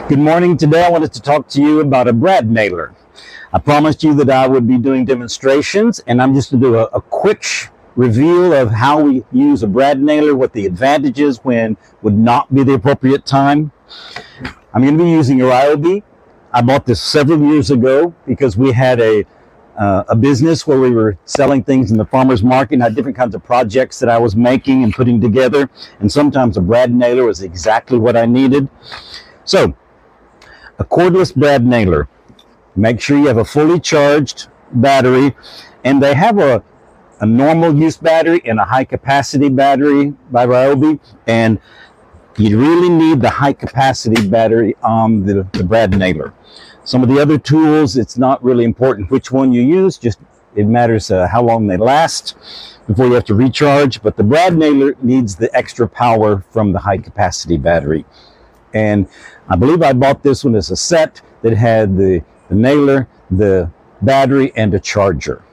Good morning. Today I wanted to talk to you about a bradnailer. I promised you that I would be doing demonstrations, and I'm just going to do a quick review of how we use a bradnailer, what the advantages when would not be the appropriate time. I'm going to be using a Ryobi. I bought this several years ago because we had a business where we were selling things in the farmer's market and had different kinds of projects that I was making and putting together, and sometimes a bradnailer was exactly what I needed. So, a cordless bradnailer. Make sure you have a fully charged battery, and they have a normal use battery and a high capacity battery by Ryobi, and you really need the high capacity battery on the bradnailer. Some of the other tools, it's not really important which one you use, just it matters how long they last before you have to recharge, but the bradnailer needs the extra power from the high capacity battery. And I believe I bought this one as a set that had the nailer, the battery, and a charger.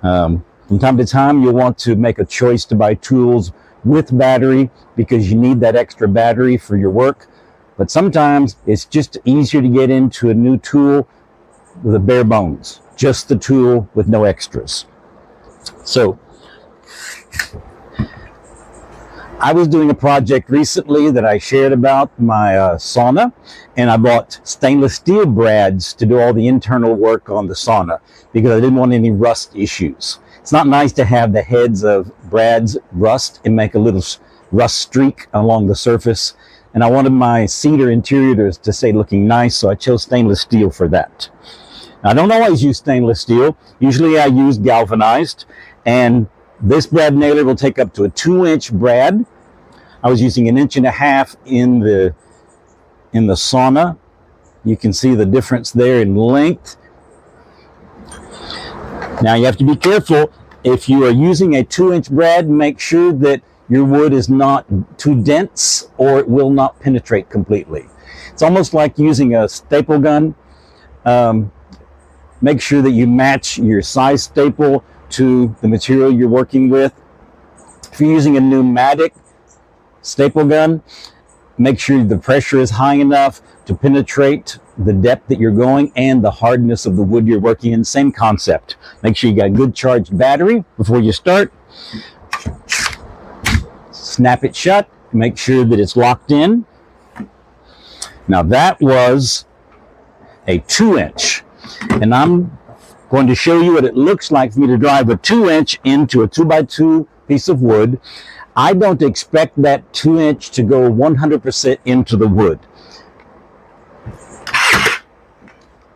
From time to time, you'll want to make a choice to buy tools with battery because you need that extra battery for your work. But sometimes it's just easier to get into a new tool with a bare bones, just the tool with no extras. So, I was doing a project recently that I shared about my sauna, and I bought stainless steel brads to do all the internal work on the sauna because I didn't want any rust issues. It's not nice to have the heads of brads rust and make a little rust streak along the surface, and I wanted my cedar interior to stay looking nice, so I chose stainless steel for that. Now, I don't always use stainless steel. Usually I use galvanized, and this bradnailer will take up to a 2-inch brad. I was using 1.5 inches in the sauna. You can see the difference there in length. Now you have to be careful. If you are using a 2-inch brad, make sure that your wood is not too dense or it will not penetrate completely. It's almost like using a staple gun. Make sure that you match your size staple to the material you're working with. If you're using a pneumatic staple gun, make sure the pressure is high enough to penetrate the depth that you're going and the hardness of the wood you're working in. Same concept. Make sure you got a good charged battery before you start. Snap it shut. Make sure that it's locked in. Now that was a 2-inch, and I'm going to show you what it looks like for me to drive a 2-inch into a 2x2 piece of wood. I don't expect that 2-inch to go 100% into the wood.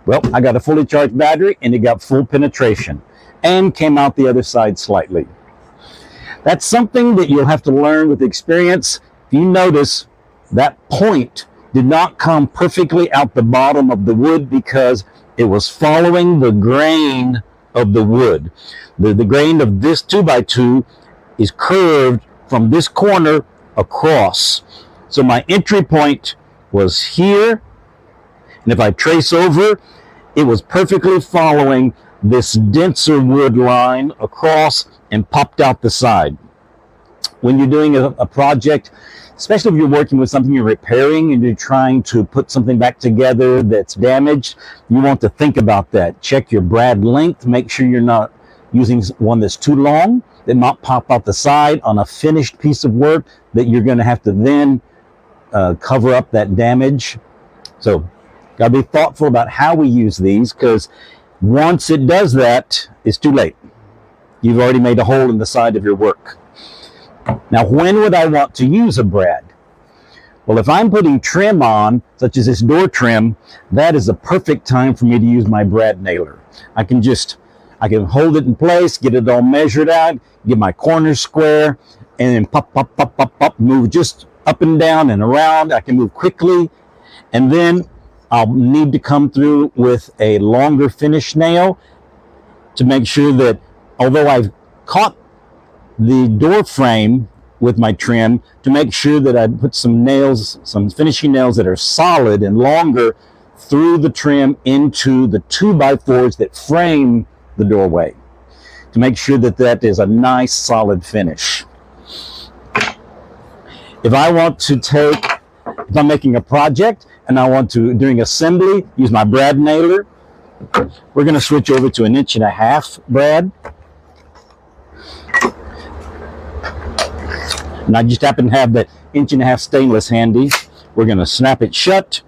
Well, I got a fully charged battery and it got full penetration and came out the other side slightly. That's something that you'll have to learn with experience. If you notice, that point did not come perfectly out the bottom of the wood because it was following the grain of the wood. The grain of this 2x2 is curved from this corner across. So my entry point was here, and if I trace over, it was perfectly following this denser wood line across and popped out the side. When you're doing a project, especially if you're working with something you're repairing and you're trying to put something back together that's damaged, you want to think about that. Check your brad length. Make sure you're not using one that's too long, that might pop out the side on a finished piece of work that you're going to have to then cover up that damage. So, got to be thoughtful about how we use these, because once it does that, it's too late. You've already made a hole in the side of your work. Now, when would I want to use a brad? Well, if I'm putting trim on, such as this door trim, that is a perfect time for me to use my bradnailer. I can hold it in place, get it all measured out, get my corners square, and then pop, pop, pop, pop, pop, move just up and down and around. I can move quickly, and then I'll need to come through with a longer finish nail to make sure that, although I've caught the door frame with my trim, to make sure that I put some nails, some finishing nails that are solid and longer through the trim into the 2x4s that frame the doorway, to make sure that that is a nice solid finish. If I want to take If I'm making a project and I want to, during assembly, use my brad nailer, we're going to switch over to 1.5 inch brad. And I just happen to have that 1.5 inch stainless handy. We're going to snap it shut.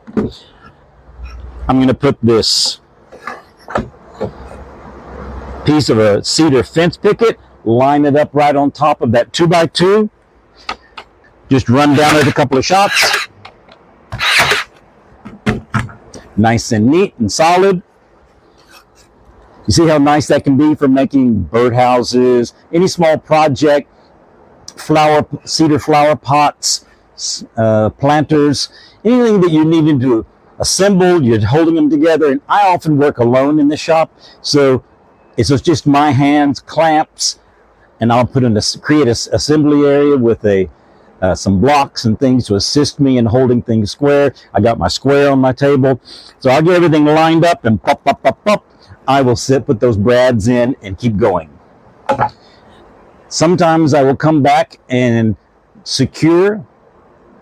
I'm going to put this piece of a cedar fence picket, line it up right on top of that 2x2. Just run down it a couple of shots. Nice and neat and solid. You see how nice that can be for making birdhouses, any small project, cedar flower pots, planters, anything that you need to assemble, you're holding them together. And I often work alone in the shop, so it's just my hands, clamps, and I'll create an assembly area with some blocks and things to assist me in holding things square. I got my square on my table, so I'll get everything lined up and pop, pop, pop, pop. I will put those brads in and keep going. Sometimes I will come back and secure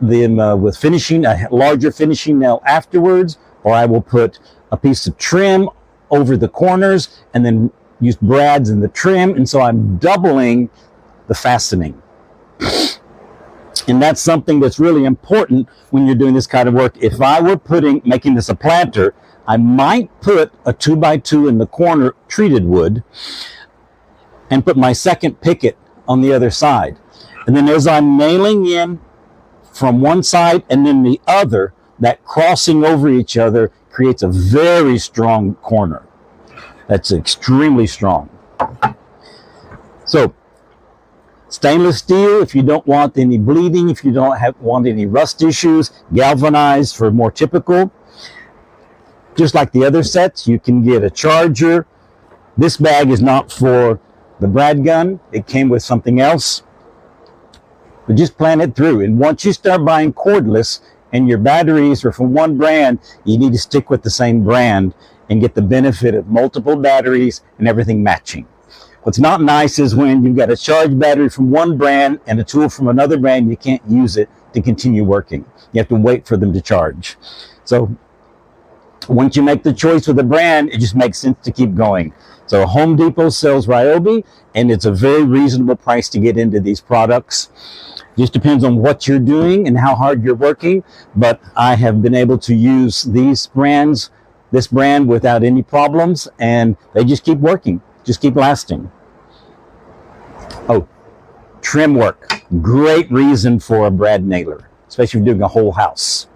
them with finishing, a larger finishing nail afterwards, or I will put a piece of trim over the corners and then use brads in the trim, and so I'm doubling the fastening. And that's something that's really important when you're doing this kind of work. If I were making this a planter, I might put a 2x2 in the corner treated wood and put my second picket on the other side. And then as I'm nailing in from one side and then the other, that crossing over each other creates a very strong corner. That's extremely strong. So, stainless steel, if you don't want any bleeding, if you don't want any rust issues, galvanized for more typical. Just like the other sets, you can get a charger. This bag is not for the brad gun. It came with something else. But just plan it through. And once you start buying cordless and your batteries are from one brand, you need to stick with the same brand and get the benefit of multiple batteries and everything matching. What's not nice is when you've got a charged battery from one brand and a tool from another brand, you can't use it to continue working. You have to wait for them to charge. So once you make the choice with a brand, it just makes sense to keep going. So Home Depot sells Ryobi, and it's a very reasonable price to get into these products. Just depends on what you're doing and how hard you're working, but I have been able to use this brand without any problems, and they just keep working, just keep lasting. Oh, trim work. Great reason for a brad nailer, especially if you're doing a whole house.